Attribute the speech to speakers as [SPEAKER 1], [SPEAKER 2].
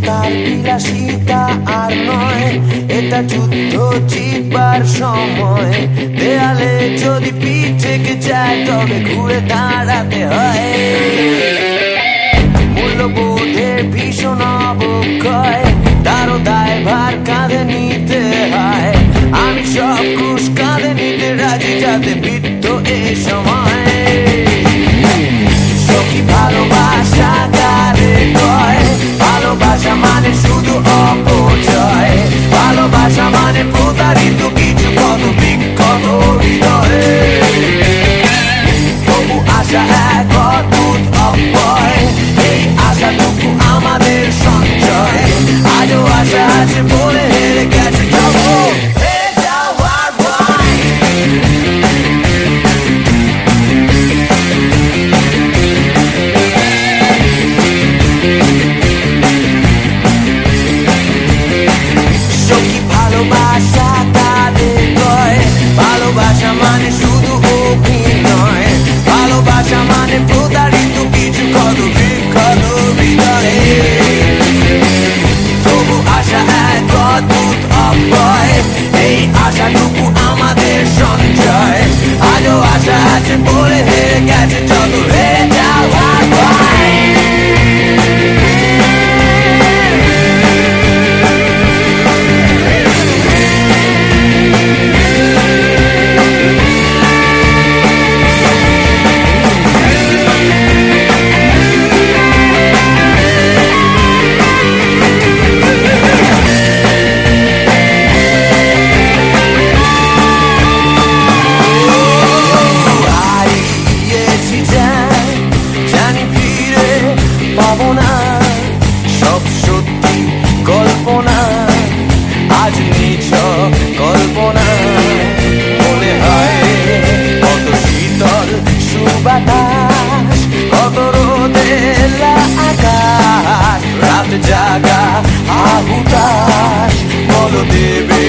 [SPEAKER 1] তার বিলাসিতা আর নয়, এটা যুদ্ধ জিতবার সময়। দেয়ালে যদি পিঠ থেকে যায় তবে ঘুরে দাঁড়াতে হয়। মূল্যবোধের ভীষণ অবক্ষয়, তারও দায়ভার কাঁধে নিতে হয়। আমি সব ক্রুশ কাঁধে নিতে রাজি, যাতে বৃদ্ধ এ সময়। সখী ভালোবাসা কারে কয়? ভালোবাসা মানে শুধু অপচয়। ভালোবাসা মানে প্রতারিত কিছু কত বিক্ষত হৃদয়ে। তবু আশা এক অদ্ভুত অব্যয়, এই আশাটুকু আমাদের সঞ্চয়। আজও আশা আছে বলে হেরে গেছে জগৎ। ভালোবাসা কাদের কয়? ভালোবাসা মানে শুধু অভিনয়। ভালোবাসা মানে প্রতারিত কিছু কত বিক্ষত হৃদয়ে। তবু আশা এক অদ্ভুত অব্যয়, এই আশাটুকু আমাদের সঞ্চয়। আজও আশা আছে বলে হেরে গেছে যত রে যাওয়ার ভয়। সব সত্যি কল্পনা, আজ নিছ কল্পনা। মনে হয় কত শীতল সুবাতাস, কত রোদেলা আকাশ। রাত জাগা আহুতাস বল দেবে